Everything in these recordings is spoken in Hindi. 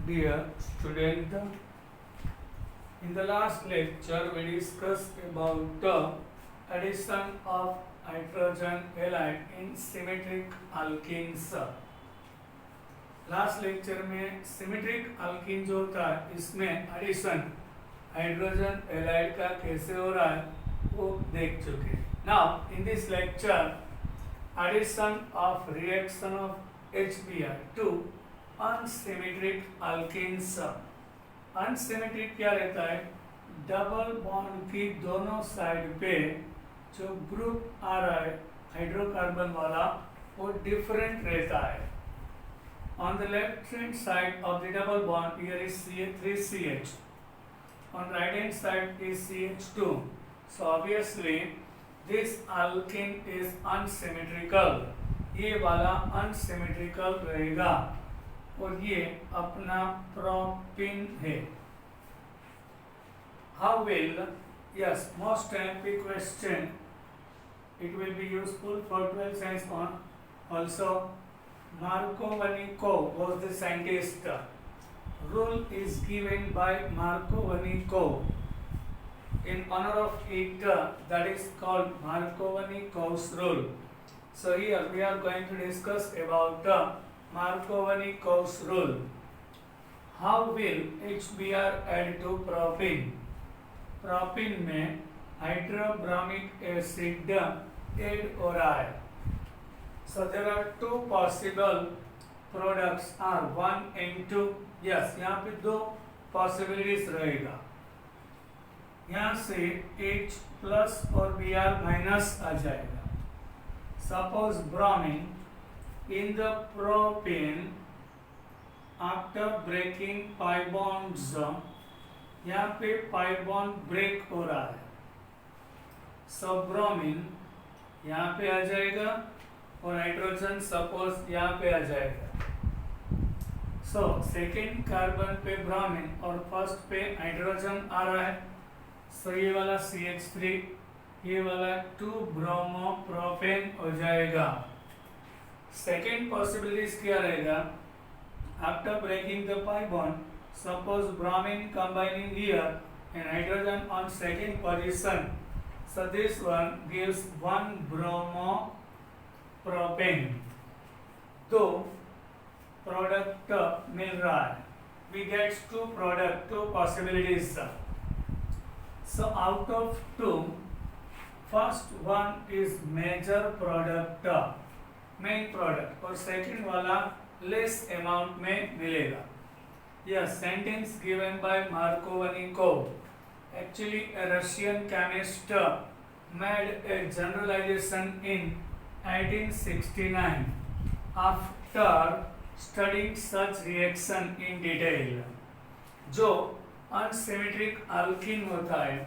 Dear student, in the last lecture we discussed about the addition of hydrogen halide in symmetric alkenes. Last lecture में सिमेट्रिक अल्कीन जो होता है इसमें एडिशन हाइड्रोजन हैलाइड का कैसे हो रहा है वो देख चुके हैं. Now in this lecture addition of reaction of HBr to unsymmetric alkenes. Unsymmetric क्या रहता है? डबल बॉन्ड की दोनों साइड पे जो ग्रुप आ रहा है हाइड्रोकार्बन वाला वो डिफरेंट रहता है. On the left hand side of the double bond here is CH3CH. On right hand side is CH2. So obviously this alkene is unsymmetrical. ये वाला unsymmetrical रहेगा और ये अपना propene है. How will? Yes, most MP question. It will be useful for 12th science on also. Markovnikov was the scientist. Rule is given by Markovnikov in honor of it, that is called Markovnikov's rule. So here we are going to discuss about Markovnikov's rule. How will HBr add to propene? Propene में हाइड्रोब्रोमिक एसिड ऐड हो रहा है. So there are two possible products are 1 and 2. Yes, यहाँ पे दो possibilities रहेगा. यहाँ से H plus और Br minus आ जाएगा. Suppose bromine in the propane after breaking pi bonds, यहाँ पे pi bond break हो रहा है. So bromine यहाँ पे आ जाएगा और हाइड्रोजन सपोज यहाँ पे आ जाएगा. सो सेकेंड कार्बन पे ब्रोमीन और फर्स्ट पे हाइड्रोजन आ रहा है. सो ये वाला CH3 ये वाला 2 ब्रोमो प्रोपेन हो जाएगा. सेकेंड पॉसिबिलिटीज क्या रहेगा? After breaking the pi bond suppose bromine combining here and hydrogen on second position. So this one gives 1 bromopropane. तो प्रोडक्ट मिल रहा है. We gets two product, two possibilities. So out of two first one is major product, main product, और सेकंड वाला लेस अमाउंट में मिलेगा. यह sentence given by Markovnikov. Actually a Russian chemist made a generalization in 1869 after studying such reaction in detail. जो अनसिमेट्रिक अल्कीन होता है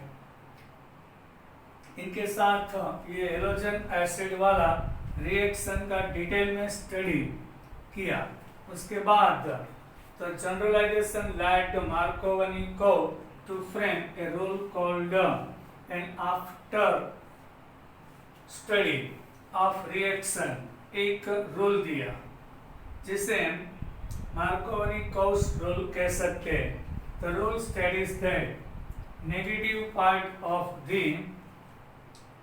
इनके साथ ये हेलोजन एसिड वाला रिएक्शन का डिटेल में स्टडी किया. उसके बाद तो generalisation led Markovnikov to frame a rule called and after study of reaction एक रूल दिया जिसे मार्कोवनिकोव्स रूल कह सकते हैं. The rule states that negative part of the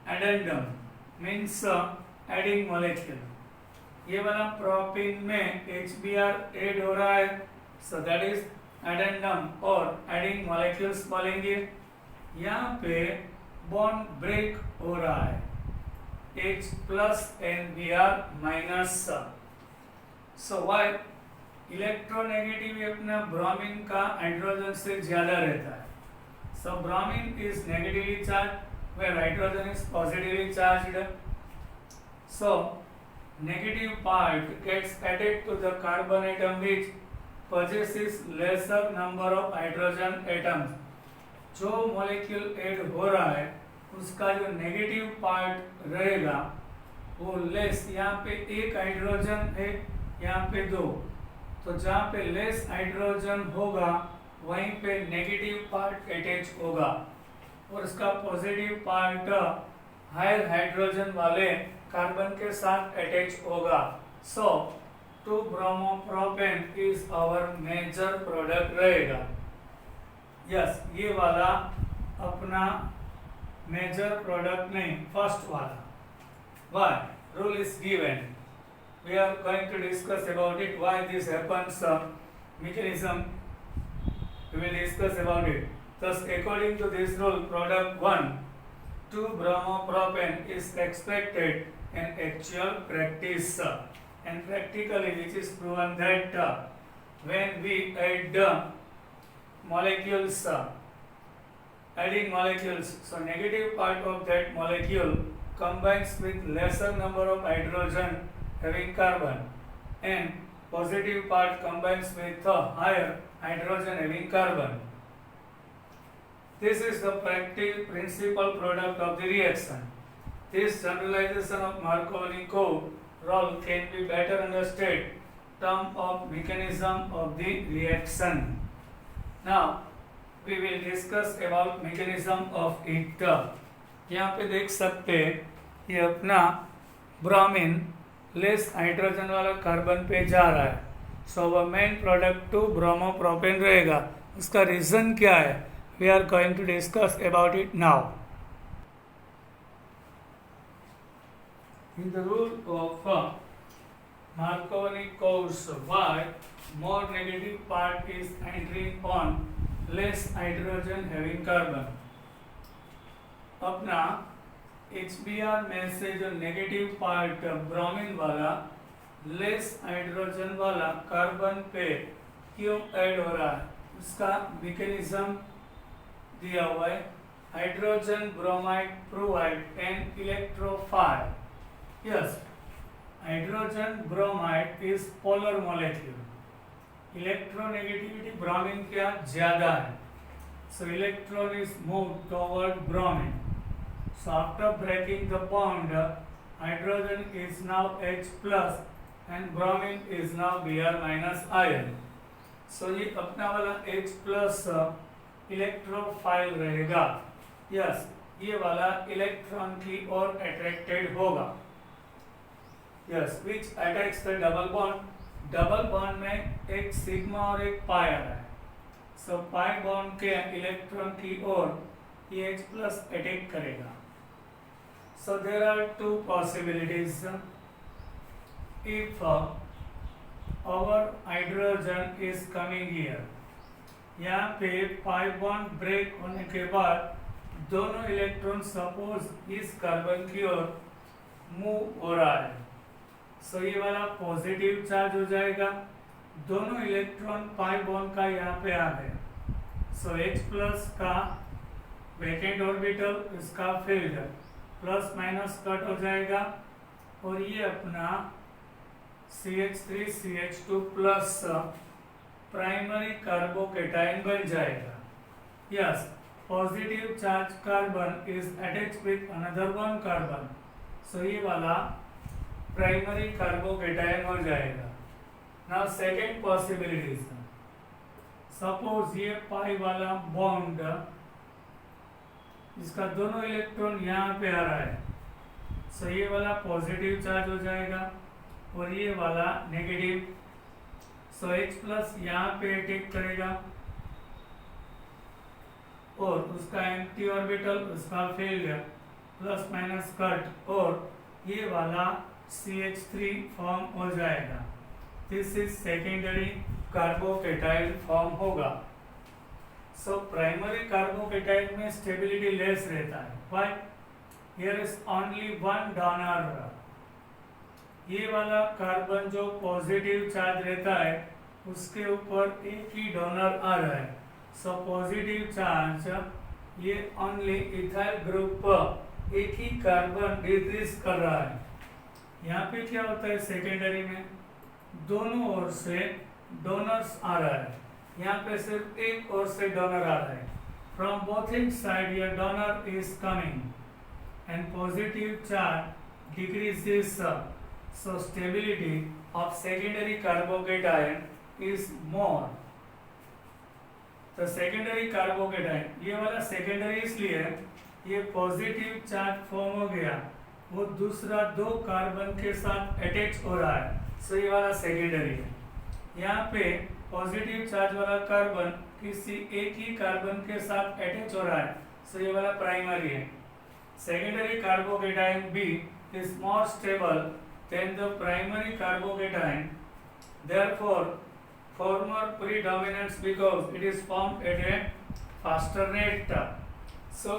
addendum means adding molecule. ये वाला प्रोपीन में HBr ऐड हो रहा है. So that is addendum और adding molecules बोलेंगे. यहाँ पे बॉन्ड ब्रेक हो रहा है H plus and Br minus. So why? Electronegative अपना ब्रोमीन का हाइड्रोजन से ज्यादा रहता है. So bromine is negatively charged where hydrogen is positively charged. So negative part gets added to the carbon atom which possesses lesser number of hydrogen atoms. जो मॉलिक्यूल ऐड हो रहा है उसका जो नेगेटिव पार्ट रहेगा वो लेस. यहाँ पे एक हाइड्रोजन है, यहाँ पे दो. तो जहाँ पे लेस हाइड्रोजन होगा वहीं पे नेगेटिव पार्ट अटैच होगा और इसका पॉजिटिव पार्ट हायर हाइड्रोजन वाले कार्बन के साथ अटैच होगा. So 2 bromopropane is our major product रहेगा। यस, ये वाला अपना मेजर प्रोडक्ट नहीं, फर्स्ट वाला। Why? Rule is given, we are going to discuss about it, why this happens, mechanism we will discuss about it. Thus, according to this rule, product 1, 2 bromopropane is expected in actual practice, and practically which is proven that when we add molecules, adding molecules, so negative part of that molecule combines with lesser number of hydrogen having carbon, and positive part combines with a higher hydrogen having carbon. This is the principal product of the reaction. This generalization of Markovnikov rule can be better understood in terms of mechanism of the reaction. Now we will discuss about mechanism of it. यहाँ पे देख सकते हैं ये अपना ब्रोमीन लेस हाइड्रोजन वाला कार्बन पे जा रहा है, सो वो मेन प्रोडक्ट 2 ब्रोमोप्रोपेन रहेगा। उसका रीजन क्या है, we are going to discuss about it now. In the rule of Markovnikov, why more negative part is entering on less hydrogen having carbon। अपना HBr में से जो नेगेटिव पार्ट ब्रोमीन वाला लेस हाइड्रोजन वाला कार्बन पे क्यों ऐड हो रहा है, उसका मैकेनिज्म दिया हुआ है। Hydrogen bromide provide an electrophile. Yes, hydrogen bromide is polar molecule, electronegativity bromine क्या ज्यादा है, सो electron is move toward bromine. So after breaking the bond, hydrogen is now H plus and bromine is now Br minus ion. So ये अपना वाला H plus इलेक्ट्रोफाइल रहेगा। यस, ये वाला इलेक्ट्रॉन की ओर अट्रैक्टेड होगा। Yes, which attacks the double bond. Double bond में एक सिग्मा और एक पाई आ रहा है, सो पाई बॉन्ड के इलेक्ट्रॉन की ओर ये H plus अटैक करेगा। So there are two possibilities. If our hydrogen is coming here, यहाँ पे पाई बॉन्ड ब्रेक होने के बाद दोनों इलेक्ट्रॉन सपोज इस कार्बन की ओर मूव हो रहा है, सो ये वाला पॉजिटिव चार्ज हो जाएगा। दोनों इलेक्ट्रॉन पाई बॉन्ड का यहाँ पे आ गया, सो H प्लस का वैकेंट ऑर्बिटल, इसका फील्ड प्लस माइनस कट हो जाएगा और ये अपना CH3 CH2 plus primary carbocation बन जाएगा। Yes, positive charge carbon is attached with another one carbon, so ये वाला प्राइमरी कार्बोकेटाइन हो जाएगा। नाउ सेकेंड पॉसिबिलिटीज, सपोज ये पाई वाला बॉन्ड इसका दोनों इलेक्ट्रॉन यहाँ पे आ रहा है, सो ये वाला पॉजिटिव चार्ज हो जाएगा और ये वाला नेगेटिव, सो H प्लस यहाँ पे अटैक करेगा और उसका एम्प्टी ऑर्बिटल, उसका फील्ड प्लस माइनस कट और ये वाला CH3 फॉर्म हो जाएगा। दिस इज सेकेंडरी कार्बोकेटाइल फॉर्म होगा। सो प्राइमरी कार्बोकेटाइन में स्टेबिलिटी लेस रहता है, why? Here is only one donor. ये वाला कार्बन जो पॉजिटिव चार्ज रहता है उसके ऊपर एक ही डोनर आ रहा है, सो पॉजिटिव चार्ज ये ओनली इथाइल ग्रुप एक ही कार्बन डिक्रीज कर रहा है। यहाँ पे क्या होता है, सेकेंडरी में दोनों ओर से डोनर्स आ रहा है, यहाँ पे सिर्फ एक ओर से डोनर आ रहा है। From both side your donor is coming and positive charge decreases, so stability of secondary carbocation is more. तो सेकेंडरी कार्बोकेटाइन ये वाला सेकेंडरी इसलिए ये पॉजिटिव चार्ज फॉर्म हो गया, वो दूसरा दो कार्बन के साथ अटैच हो रहा है, सो ये वाला सेकेंडरी है। यहाँ पे पॉजिटिव चार्ज वाला कार्बन किसी एक ही कार्बन के साथ अटैच हो रहा है, सो ये वाला प्राइमरी है। Secondary carbocation B is more stable than the primary carbocation, therefore former predominates because it is formed at a faster rate. So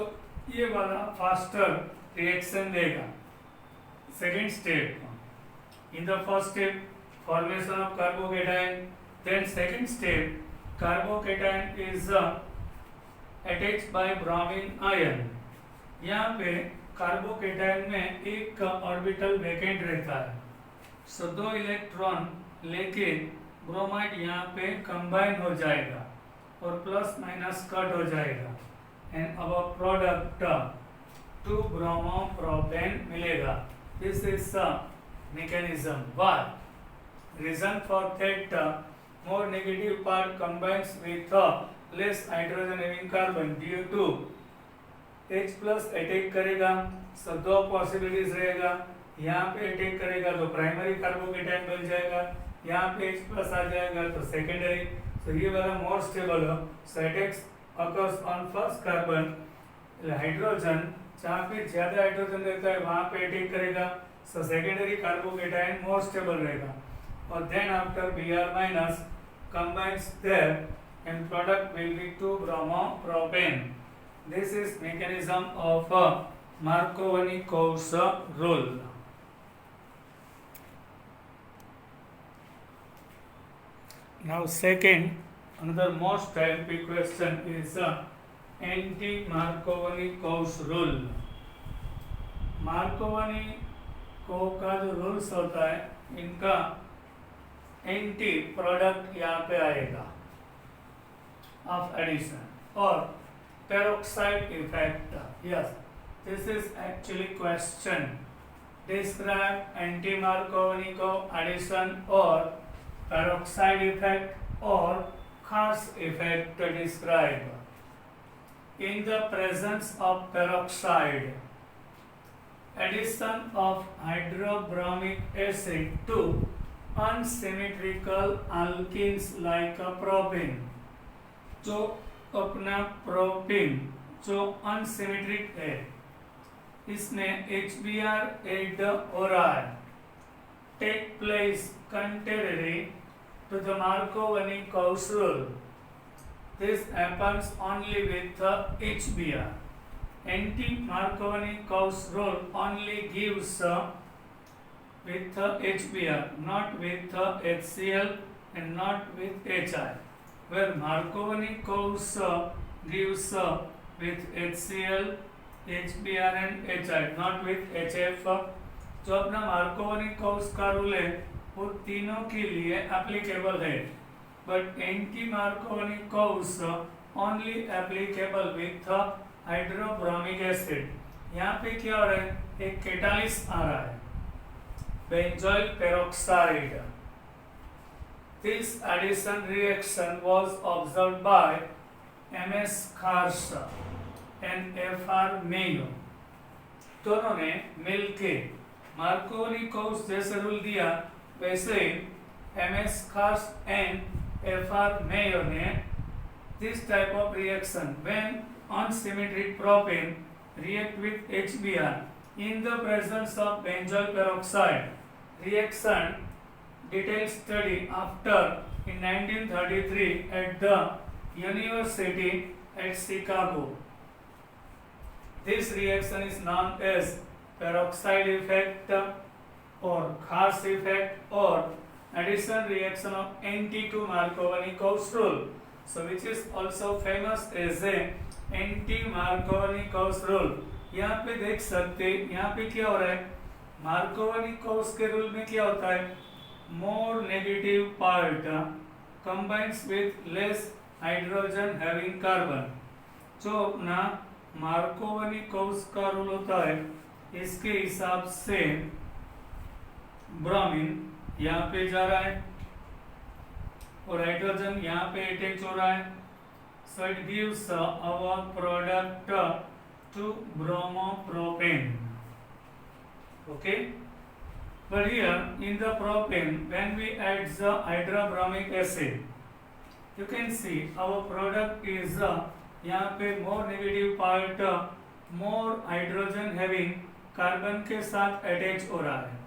ये वाला faster reaction देगा second step. In the first step formation of carbocation, then second step carbocation is attached by bromine ion. यहाँ पे कार्बोकेटाइन में एक ऑर्बिटल वैकेंट रहता है, सो 2 इलेक्ट्रॉन लेके ब्रोमाइड यहाँ पे कंबाइन हो जाएगा और प्लस माइनस कट हो जाएगा एंड अब प्रोडक्ट 2 ब्रोमो प्रोपेन मिलेगा। This is mechanism. Why? Reason for that more negative part combines with less hydrogen having carbon due to H plus attack करेगा, so 2 पॉसिबिलिटीज रहेगा। यहाँ पे अटैक करेगा तो प्राइमरी कार्बोकेटाइन बन जाएगा, यहाँ पे H plus आ जाएगा तो सेकेंडरी। so ये वाला मोर स्टेबल हो, so attacks occurs on first carbon, hydrogen जहाँ पे ज्यादा हाइड्रोजन रहता है वहाँ पे अटैक करेगा, so secondary carbocation more stable रहेगा और then after Br minus combines there and product will be 2 bromopropane. This is mechanism of Markovnikov rule. Now second, another most typical question is anti-Markovnikov rule. Markovnikov का जो रूल्स होता है इनका एंटी प्रोडक्ट यहाँ पे आएगा ऑफ एडिशन और peroxide effect. Yes, this is actually question. Describe anti Markovnikov addition और पेरोक्साइड इफेक्ट और खास effect describe. In the presence of peroxide, addition of hydrobromic acid to unsymmetrical alkenes like propane, जो अपना प्रोपेन जो अनसिमेट्रिक है इसमें HBr ऐड हो रहा है, take place contrary to the Markovnikov rule. This happens only with HBr. Anti-Markovnikov rule only gives with HBr, not with HCl and not with HI, where Markovnikov gives with HCl, HBr and HI, not with HF. जो अपना मार्कोवनिकोव का रूल है वो तीनों के लिए एप्लीकेबल है, but anti-Markovnikov only applicable with hydrobromic acid. यहाँ पे क्या हो रहा है, एक कैटालिस्ट आ रहा है, benzoyl peroxide. This addition reaction was observed by MS Kharasch and FR Mayo. दोनों ने मिलके मार्कोवनिकोव जैसे रूल दिया वैसे MS Kharasch and FR Mayo ने this type of reaction when unsymmetric propane react with HBr in the presence of benzoyl peroxide. Reaction detailed study after in 1933 at the University at Chicago. This reaction is known as peroxide effect or Khas effect or addition reaction of anti-Markovnikov rule. So which is also famous as a anti-Markovnikov rule. यहाँ पे देख सकते, यहाँ पे क्या हो रहा है, मार्कोवनिकोव के रूल में क्या होता है, मोर negative part combines with less hydrogen having carbon. जो अपना मार्कोवनिकोव का रूल होता है इसके हिसाब से ब्रोमीन यहाँ पे जा रहा है और हाइड्रोजन यहाँ पे अटैच हो रहा है, so it gives our product to bromopropane. Okay, But here in the propane, when we add the hydrobromic acid, you can see our product is यहाँ पे more negative part more hydrogen having carbon के साथ अटैच हो रहा है.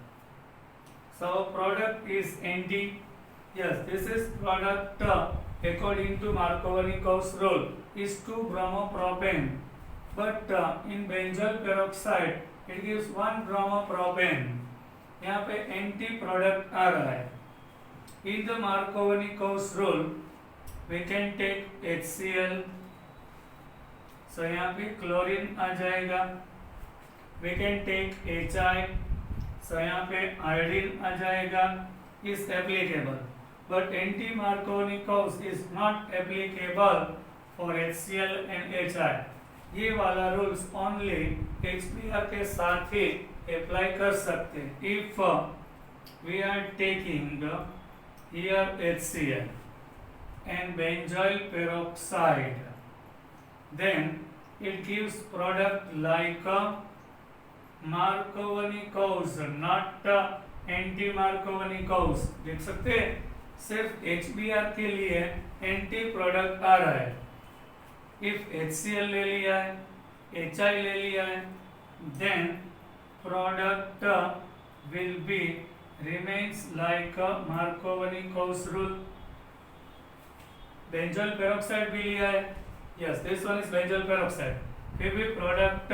So product is anti. Yes, this is product according to Marcovani-Cox rule is 2-bromopropane. But in benzoyl peroxide it gives 1-bromopropane. यहाँ पे एंटी प्रोडक्ट आ रहा है. In the Marcovani-Cox rule we can take HCl. So यहाँ पे क्लोरीन आ जाएगा. We can take HI. So यहाँ पे आयोडीन आ जाएगा. Is applicable. But anti-Marcovani-Cox is not applicable for HCl and HI. ये वाला रूल्स ओनली HBr के साथ ही अप्लाई कर सकते हैं. If we are taking here HCl and benzoyl peroxide, then it gives product like Marcovani-Cox, not anti-Marcovani-Cox. देख सकते हैं सिर्फ HBr के लिए एंटी प्रोडक्ट आ रहा है. If HCl ले लिया है, HI ले लिया है, then product will be remains like Marcovani-Cox rule. Benzoyl peroxide भी लिया है. Yes, this one is benzoyl peroxide. फिर भी प्रोडक्ट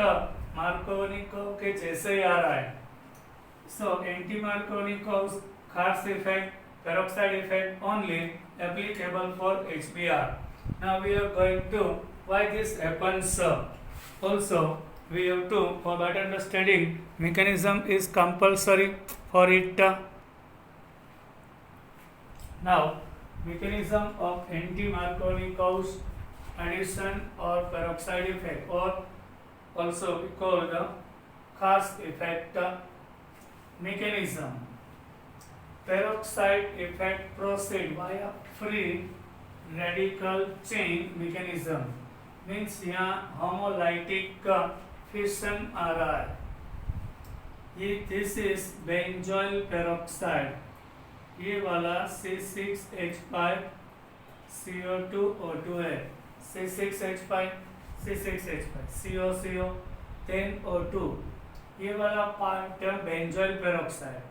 Marcovani-Cox के जैसे ही आ रहा है. So anti-Marcovani-Cox Kars effect, peroxide effect only applicable for HBr. Now we are going to why this happens. Also we have to, for better understanding, mechanism is compulsory for it. Now mechanism of anti-Marcovani-Cox addition or peroxide effect, or also called Kars effect. Mechanism: peroxide effect proceed via free radical chain mechanism. Means यहाँ homolytic fission आ रहा है. ये this is benzoyl peroxide. ये वाला C6H5 CO2 O2 है. C6H5 C6H5 CO 10 O2. ये वाला पार्ट बेंजोइल पेरोक्साइड.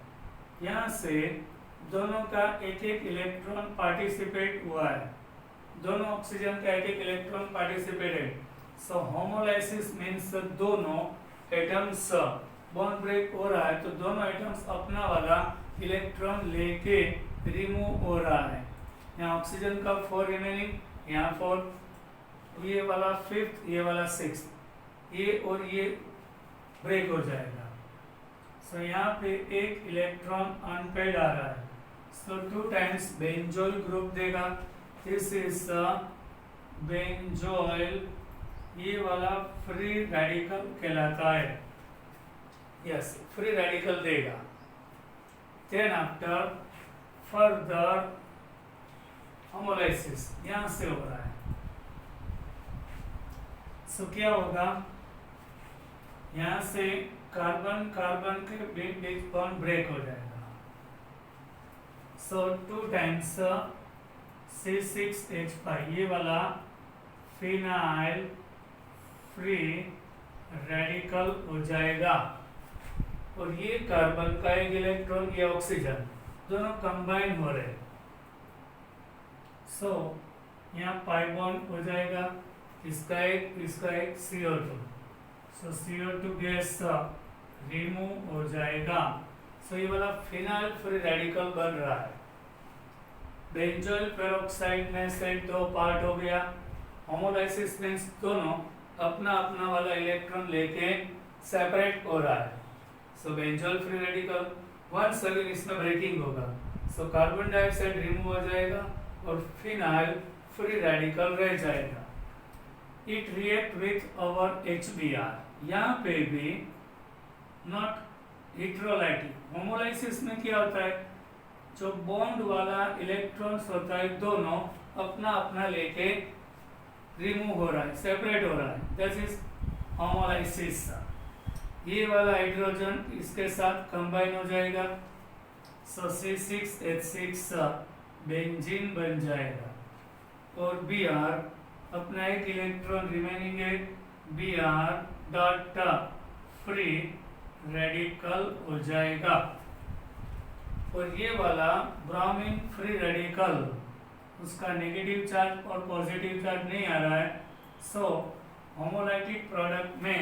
यहाँ से दोनों का एक एक इलेक्ट्रॉन पार्टिसिपेट हुआ है. दोनों ऑक्सीजन का एक एक इलेक्ट्रॉन पार्टिसिपेटेड. सो होमोलाइसिस मीन्स दोनों एटम्स बॉन्ड ब्रेक हो रहा है, तो दोनों एटम्स अपना वाला इलेक्ट्रॉन लेके रिमूव हो रहा है. यहाँ ऑक्सीजन का 4 रिमेनिंग, यहाँ 4, ये वाला 5th, ये वाला 6th, ये और ये ब्रेक हो जाएगा. सो यहाँ पे एक इलेक्ट्रॉन अनपेड आ रहा है. सो 2 टाइम्स बेंजोइल ग्रुप देगा. This is benzoyl. ये वाला फ्री रेडिकल कहलाता है. यस, फ्री रेडिकल देगा. देन आफ्टर फर्दर होमोलाइसिस यहाँ से हो रहा है. सो क्या होगा, यहाँ से कार्बन कार्बन के बीच बॉन्ड ब्रेक हो जाएगा. सो 2 टाइम्स C6H5, ये वाला फिनाइल फ्री रेडिकल हो जाएगा. और ये कार्बन का एक इलेक्ट्रॉन, ये ऑक्सीजन, दोनों कंबाइन हो रहे. सो यहाँ पाई बॉन्ड हो जाएगा. इसका एक CO2. सो CO2 गैस रिमूव हो जाएगा. सो ये वाला फिनाइल फ्री रेडिकल बन रहा है. बेंजोइल पेरोक्साइड में से 2 पार्ट हो गया. होमोलाइसिस मींस दोनों अपना अपना वाला इलेक्ट्रॉन लेके सेपरेट हो रहा है. So benzoyl free radical once again इसमें ब्रेकिंग होगा. सो कार्बन डाइऑक्साइड रिमूव हो जाएगा और फिनाइल फ्री रेडिकल रह जाएगा. It react with our HBr. यहाँ पे भी नॉट हेटेरोलाइटिक. होमोलाइसिस में क्या होता है, जो बॉन्ड वाला इलेक्ट्रॉन्स होता है दोनों अपना अपना लेके रिमूव हो रहा है, सेपरेट हो रहा है. This is homolysis. ये वाला हाइड्रोजन इसके साथ कंबाइन हो जाएगा सो C6H6 बेंजीन बन जाएगा। और Br अपना एक इलेक्ट्रॉन रिमेनिंग है, Br डॉट फ्री रेडिकल हो जाएगा। और ये वाला ब्रोमीन फ्री रेडिकल, उसका नेगेटिव चार्ज और पॉजिटिव चार्ज नहीं आ रहा है, सो होमोलाइटिक प्रोडक्ट में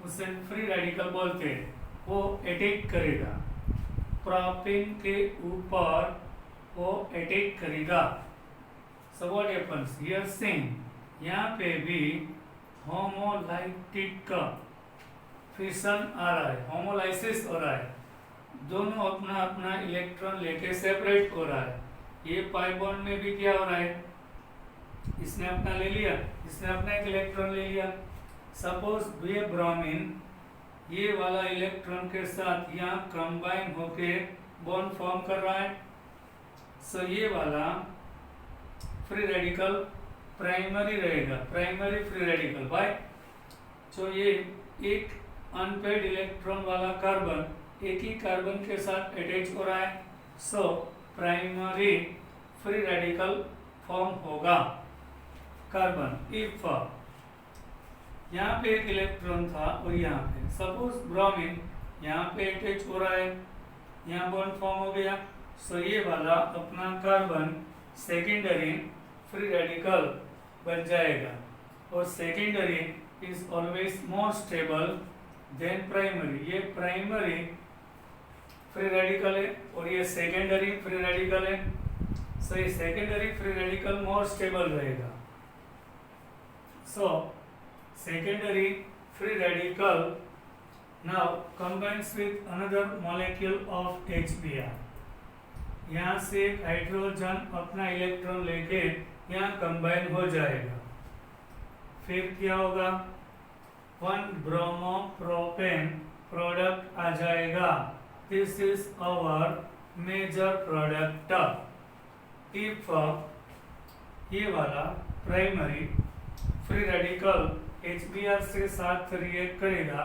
उसे फ्री रेडिकल बोलते हैं, वो अटैक करेगा प्रोपेन के ऊपर, वो अटैक करेगा। So what happens here, same यहाँ पे भी होमोलाइटिक फिशन आ रहा है, होमोलाइसिस हो रहा है, दोनों अपना अपना इलेक्ट्रॉन लेके सेपरेट हो रहा है। ये पाई बॉन्ड में भी क्या हो रहा है, इसने अपना ले लिया, इसने अपना एक इलेक्ट्रॉन ले लिया। सपोज ये ब्रोमीन ये वाला इलेक्ट्रॉन के साथ यहाँ कंबाइन होके बॉन्ड फॉर्म कर रहा है। सो ये वाला फ्री रेडिकल प्राइमरी रहेगा, प्राइमरी फ्री रेडिकल बाय, जो ये एक अनपेड इलेक्ट्रॉन वाला कार्बन एक ही कार्बन के साथ अटैच हो रहा है, so primary free radical form होगा कार्बन। इफ यहाँ पे एक इलेक्ट्रॉन था और यहाँ पे सपोज ब्रोमीन यहाँ पे अटैच हो रहा है, यहाँ बॉन्ड फॉर्म हो गया, सो ये वाला अपना कार्बन सेकेंडरी फ्री रेडिकल बन जाएगा। और secondary is always more stable then primary, ये प्राइमरी फ्री रेडिकल है और ये सेकेंडरी फ्री रेडिकल है, सो ये secondary free radical more stable रहेगा। सो secondary free radical now combines with another molecule of HBr। यहाँ से हाइड्रोजन अपना इलेक्ट्रॉन लेके यहाँ कंबाइन हो जाएगा, फिर क्या होगा, 1 ब्रोमो प्रोपेन प्रोडक्ट आ जाएगा। This is our major product. If ये वाला प्राइमरी फ्री रेडिकल HBr से साथ रिएक्ट करेगा,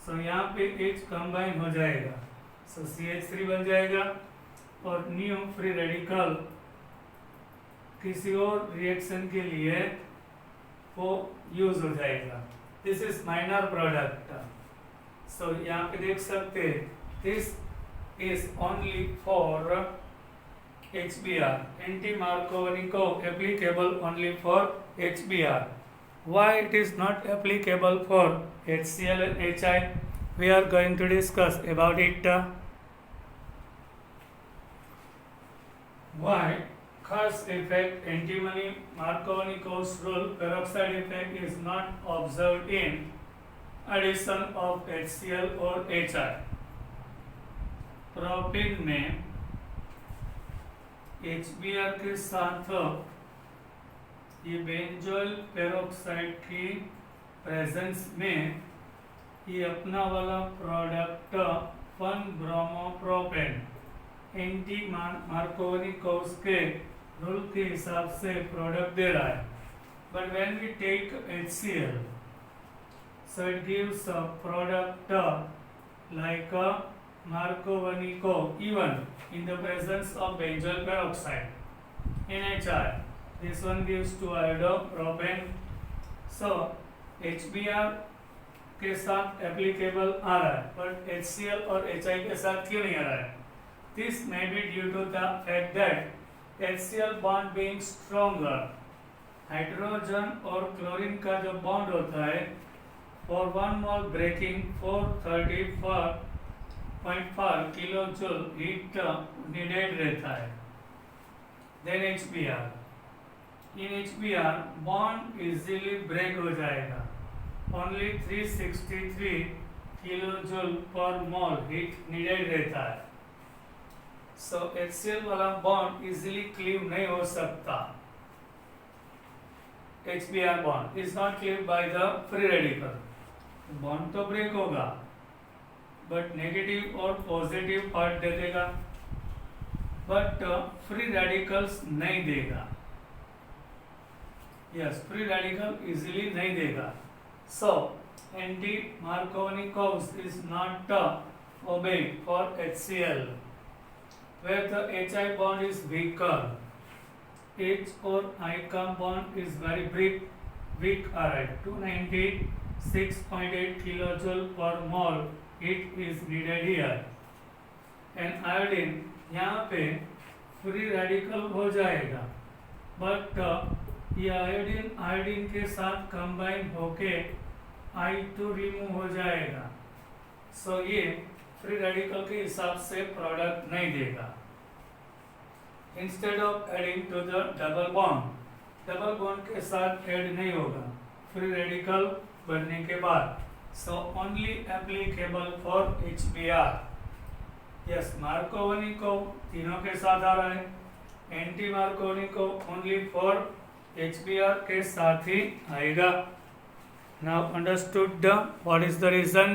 सो यहाँ पे H कंबाइन हो जाएगा, सो CH3 बन जाएगा और न्यू फ्री रेडिकल किसी और रिएक्शन के लिए वो यूज हो जाएगा। This is minor product. So यहाँ पे देख सकते हैं, this is only for HBr, anti Markovnikov applicable only for HBr। Why it is not applicable for HCl and HI? We are going to discuss about it. Why? Khas effect, antimony Markovnikov's rule, peroxide effect is not observed in addition of HCl or HI। Propane में HBr के साथ ये बेंजोइल पेरोक्साइड की प्रेजेंस में ये अपना वाला प्रोडक्ट 1 ब्रोमोप्रोपेन एंटी मार्कोवनिकोव के रूल के हिसाब से प्रोडक्ट दे रहा है। But when we take HCl, so it gives a product like a Markovnikov even in the presence of benzoyl peroxide। In HI, this one gives 2 iodopropane। so HBr के साथ एप्लीकेबल आ रहा है, बट HCl और HI के साथ क्यों नहीं आ रहा है? This may be due to the fact that HCl bond being stronger, hydrogen और क्लोरीन का जो बॉन्ड होता है for 1 mole breaking 434.5 kilo joule heat needed रहता है than HBr। In HBr bond easily break हो जाएगा, ओनली 363 किलो जूल पर मोल हीट नीडेड रहता है। सो HCl वाला बॉन्ड इजीली क्लीव नहीं हो सकता। HBr bond is not cleave by the free radical, bond तो ब्रेक होगा बट नेगेटिव और पॉजिटिव पार्ट दे देगा, बट फ्री रेडिकल्स नहीं देगा। यस, फ्री रेडिकल इजीली नहीं देगा। So anti Markovnikov is not obeyed for HCl। where the HI bond is weaker. H or I compound is very weak alright. 296.8 kilojoule per mole heat is needed here. And iodine यहाँ पे फ्री रेडिकल हो जाएगा, बट ये आयोडीन के साथ कंबाइन होके I2 रिमूव हो जाएगा. सो ये फ्री रेडिकल के हिसाब से प्रोडक्ट नहीं देगा. Instead of adding to the double bond के साथ ऐड नहीं होगा फ्री रेडिकल बनने के बाद. So only applicable for HBr. Yes, Markovnikov तीनों के साथ आ रहा है, एंटी मार्कोवनी को ओनली फॉर HBr के साथ ही आएगा. Now understood what is the reason.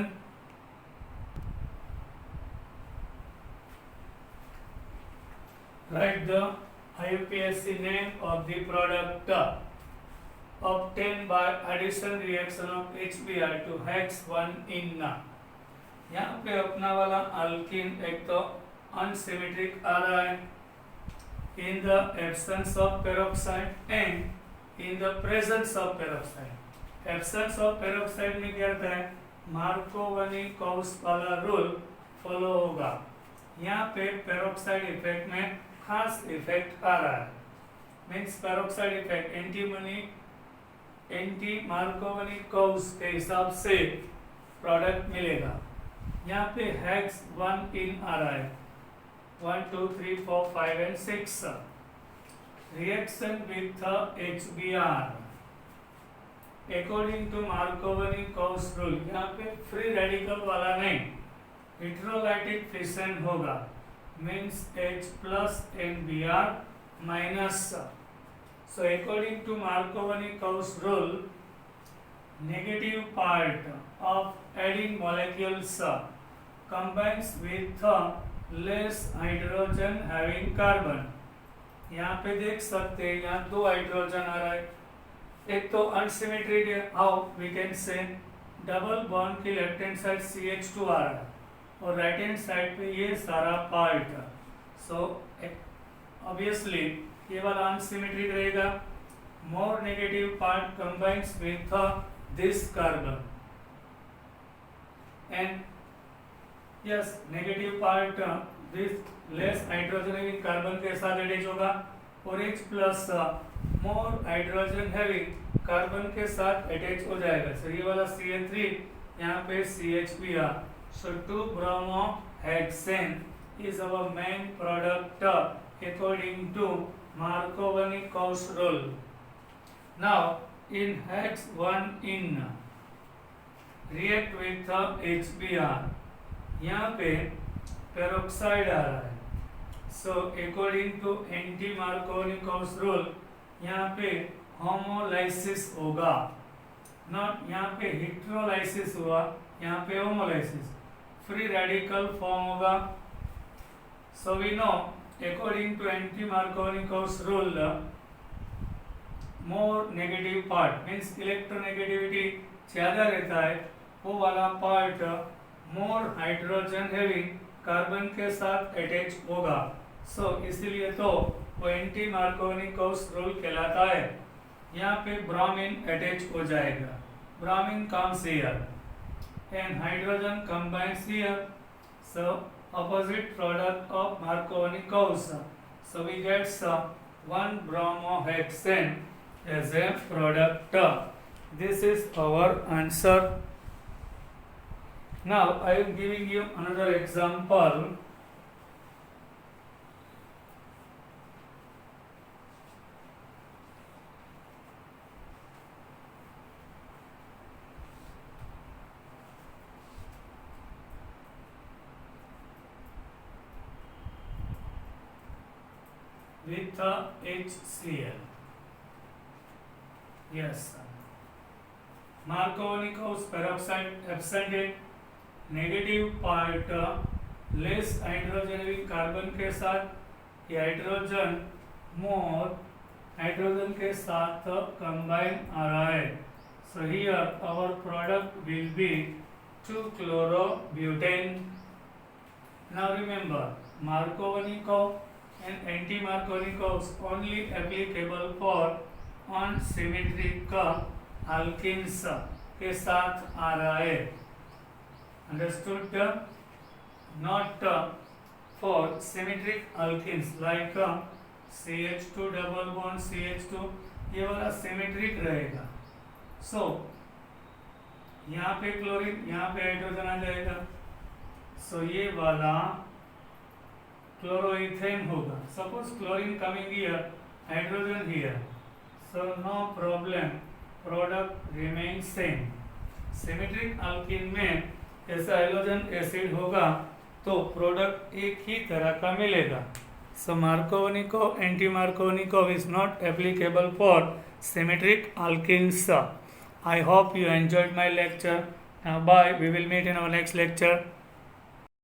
Write the IUPAC name of the product obtained by addition reaction of HBr to hex 1-in. यहाँ पे अपना वाला अल्कीन एक तो अनसिमेट्रिक आ रहा है in the absence of peroxide and in the presence of peroxide. Absence of peroxide में क्या होता है, मार्कोवनी-कॉस वाला रूल फॉलो होगा. यहाँ पे पेरोक्साइड इफेक्ट में खास इफेक्ट आ रहा है. मीन्स पेरोक्साइड इफेक्ट एंटी मार्कोवनी-कॉस के हिसाब से प्रोडक्ट मिलेगा. यहाँ पे हेक्स 1-in आ रहा है. 1 2 3 4 5 and 6 reaction with the HBr according to Markovany-Cox rule. यहाँ पे फ्री रेडिकल वाला नहीं, इलेक्ट्रोलाइटिक फिशन होगा. Means H plus NBr minus. So according to Markovany-Cox rule, negative part of adding molecules combines with less hydrogen having carbon. यहाँ पे देख सकते हैं, यहाँ दो हाइड्रोजन आ रहा है. एक तो अनसिमेट्रिक है, how we can say double bond की लेफ्ट हैंड साइड CH2 आ रहा है और राइट हैंड साइड पे ये सारा पार्ट. सो ऑब्वियसली ये वाला अनसिमेट्रिक रहेगा. मोर negative part combines with this carbon and yes negative part this less hydrogen having carbon के साथ अटैच होगा और H प्लस मोर हाइड्रोजन हैविंग कार्बन के साथ अटैच हो जाएगा. सो ये वाला CH3 यहाँ पे CH2. So 2-bromohexane is our main product according to Markovany-Cox rule. Now in hex 1-in react with the HBr. यहाँ पे peroxide आ रहा है. So according to anti-Markovany-Cox rule यहाँ पे homolysis होगा. Not यहाँ पे heterolysis हुआ, यहाँ पे homolysis. फ्री रेडिकल फॉर्म होगा. So we know according to anti-Markovany-Cox rule more negative part means electronegativity ज्यादा रहता है, वो वाला part more hydrogen having carbon के साथ अटैच होगा. सो इसीलिए तो वो anti-Markovany-Cox रूल कहलाता है. यहाँ पे ब्रोमीन अटैच हो जाएगा. Bromine comes here and hydrogen combines here. So opposite product of Markovany-Cox. So we get 1-bromohexane as a product. This is our answer. Now I am giving you another example. With HCl. Yes. Markovany-Cox peroxide absent है. Negative part less hydrogen having carbon के साथ ये हाइड्रोजन मोर हाइड्रोजन के साथ कंबाइन आ रहा है. So here our product will be 2-chlorobutane. Now remember Markovnikov and anti-Markovnikov only applicable for unsymmetric alkenes के साथ आ रहा है. Understood? Not for symmetric alkenes like CH2 double bond CH2, ये वाला सिमेट्रिक रहेगा. सो यहाँ पे क्लोरीन, यहाँ पे हाइड्रोजन आ जाएगा. सो ये वाला क्लोरोइथेन होगा. Suppose chlorine coming here, hydrogen here, so no problem, product remain same. Symmetric alkene में ऐसा हाइड्रोजन एसिड होगा तो प्रोडक्ट एक ही तरह का मिलेगा. सो Markovnikov, anti-Markovnikov is not applicable for symmetric alkenes. I hope you enjoyed my lecture. Now bye. We will meet in our next lecture.